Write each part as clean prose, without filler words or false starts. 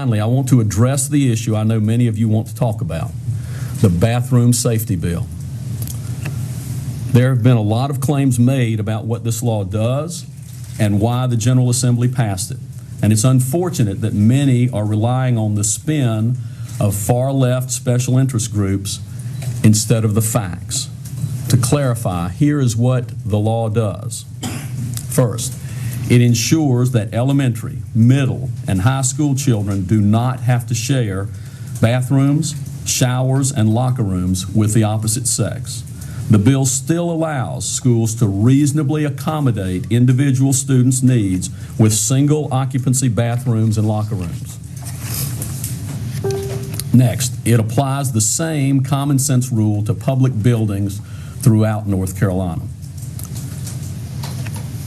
finally, I want to address the issue I know many of you want to talk about, the bathroom safety bill. There have been a lot of claims made about what this law does and why the General Assembly passed it. And it's unfortunate that many are relying on the spin of far-left special interest groups instead of the facts. To clarify, here is what the law does. First, it ensures that elementary, middle, and high school children do not have to share bathrooms, showers, and locker rooms with the opposite sex. The bill still allows schools to reasonably accommodate individual students' needs with single occupancy bathrooms and locker rooms. Next, it applies the same common sense rule to public buildings throughout North Carolina.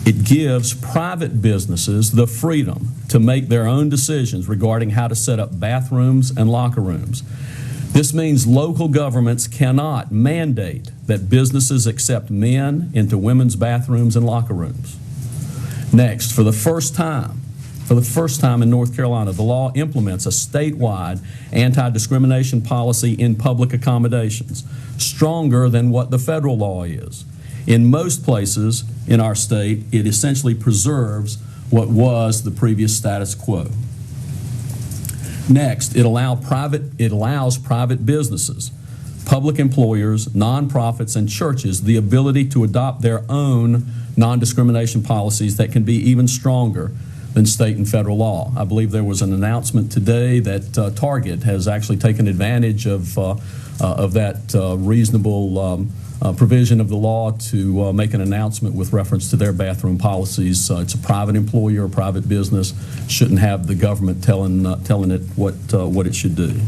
It gives private businesses the freedom to make their own decisions regarding how to set up bathrooms and locker rooms. This means local governments cannot mandate that businesses accept men into women's bathrooms and locker rooms. Next, for the first time in North Carolina, the law implements a statewide anti-discrimination policy in public accommodations, stronger than what the federal law is. In most places in our state, it essentially preserves what was the previous status quo. Next, it allows private businesses, public employers, nonprofits, and churches the ability to adopt their own non-discrimination policies that can be even stronger than state and federal law. I believe there was an announcement today that Target has actually taken advantage of that reasonable provision of the law to make an announcement with reference to their bathroom policies. It's a private employer, a private business, shouldn't have the government telling it what it should do.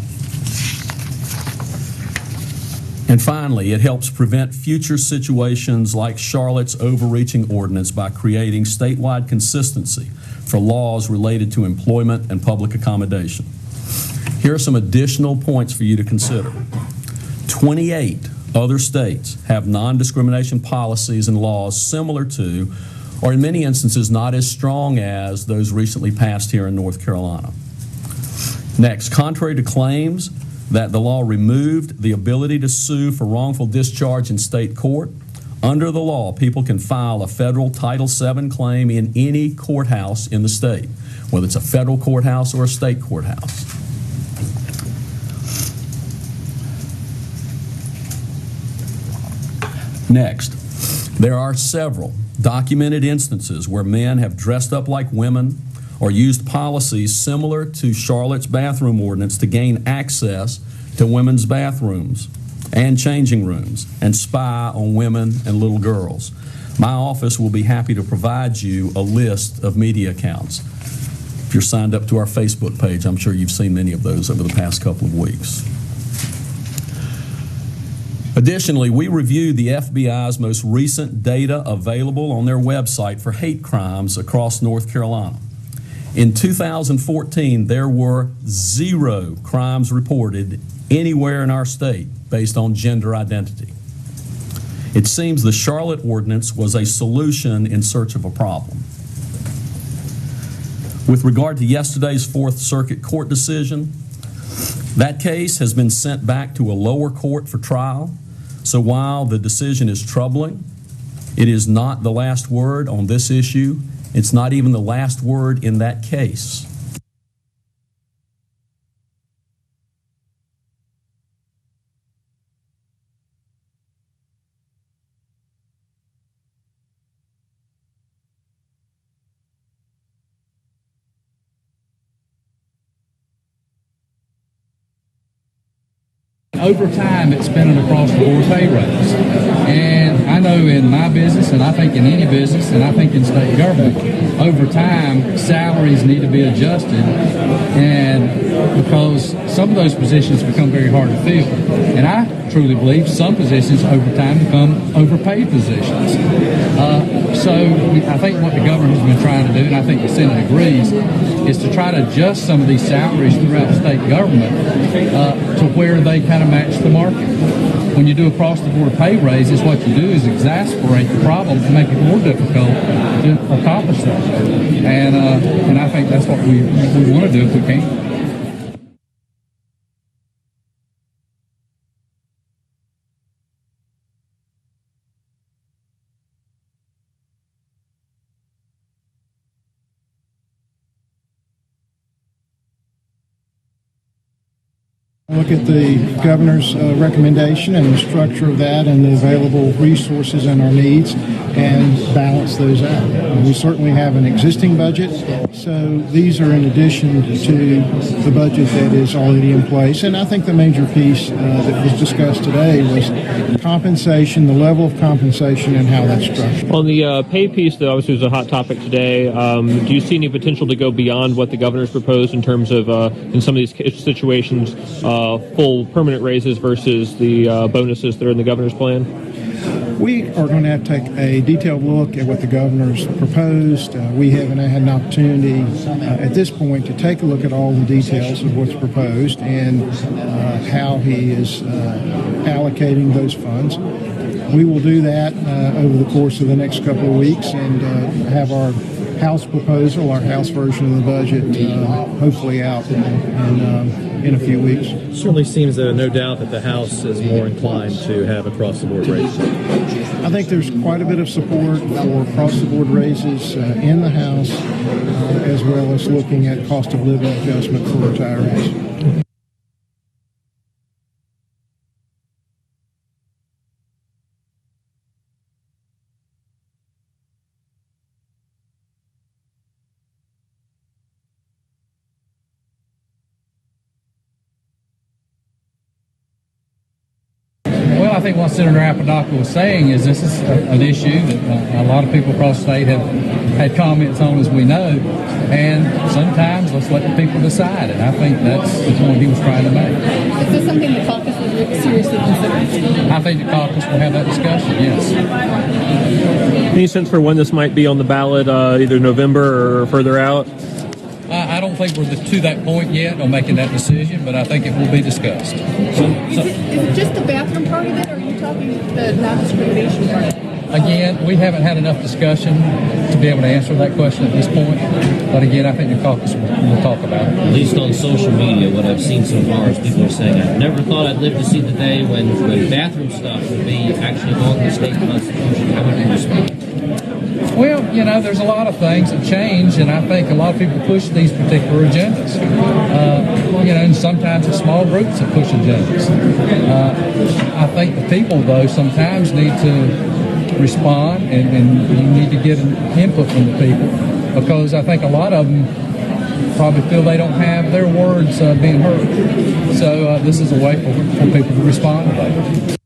And finally, it helps prevent future situations like Charlotte's overreaching ordinance by creating statewide consistency for laws related to employment and public accommodation. Here are some additional points for you to consider. 28 other states have non-discrimination policies and laws similar to, or in many instances not as strong as, those recently passed here in North Carolina. Next, contrary to claims that the law removed the ability to sue for wrongful discharge in state court, under the law, people can file a federal Title VII claim in any courthouse in the state, whether it's a federal courthouse or a state courthouse. Next, there are several documented instances where men have dressed up like women or used policies similar to Charlotte's bathroom ordinance to gain access to women's bathrooms and changing rooms and spy on women and little girls. My office will be happy to provide you a list of media accounts. If you're signed up to our Facebook page, I'm sure you've seen many of those over the past couple of weeks. Additionally, we reviewed the FBI's most recent data available on their website for hate crimes across North Carolina. In 2014, there were 0 crimes reported anywhere in our state based on gender identity. It seems the Charlotte ordinance was a solution in search of a problem. With regard to yesterday's Fourth Circuit Court decision, that case has been sent back to a lower court for trial. So while the decision is troubling, it is not the last word on this issue. It's not even the last word in that case. Over time, it's been an across-the-board pay raise. And I know in my business, and I think in any business, and I think in state government, over time, salaries need to be adjusted, and because some of those positions become very hard to fill. And I truly believe some positions over time become overpaid positions. So I think what the government has been trying to do, and I think the Senate agrees, is to try to adjust some of these salaries throughout the state government to where they kind of match the market. When you do across-the-board pay raises, what you do is exasperate the problem and make it more difficult to accomplish that. And I think that's what we want to do if we can. Look at the governor's recommendation and the structure of that and the available resources and our needs and balance those out. We certainly have an existing budget, so these are in addition to the budget that is already in place. And I think the major piece that was discussed today was compensation, the level of compensation and how that's structured. On the pay piece, though, obviously was a hot topic today. Do you see any potential to go beyond what the governor's proposed in terms of, in some of these situations, full permanent raises versus the bonuses that are in the governor's plan? We are going to have to take a detailed look at what the governor's proposed. We haven't had an opportunity at this point to take a look at all the details of what's proposed and how he is allocating those funds. We will do that over the course of the next couple of weeks and have our House proposal, our House version of the budget, hopefully out in a few weeks. Certainly seems no doubt that the House is more inclined to have across-the-board raises. I think there's quite a bit of support for across-the-board raises in the House, as well as looking at cost of living adjustment for retirees. Well, I think what Senator Apodaca was saying is this is an issue that a lot of people across the state have had comments on, as we know, and sometimes let's let the people decide, and I think that's the point he was trying to make. Is this something the caucus would seriously consider? I think the caucus will have that discussion, yes. Any sense for when this might be on the ballot, either November or further out? I don't think we're to that point yet on making that decision, but I think it will be discussed. Is it just the bathroom part of it, or are you talking the non-discrimination part? Again, we haven't had enough discussion to be able to answer that question at this point, but again, I think the caucus will talk about it. At least on social media, what I've seen so far is people are saying, I never thought I'd live to see the day when bathroom stuff would be actually on the state constitution. How would you respond? Well, there's a lot of things that change, and I think a lot of people push these particular agendas. And sometimes it's small groups that push agendas. I think the people, though, sometimes need to respond, and you need to get input from the people, because I think a lot of them probably feel they don't have their words being heard. So this is a way for people to respond to that.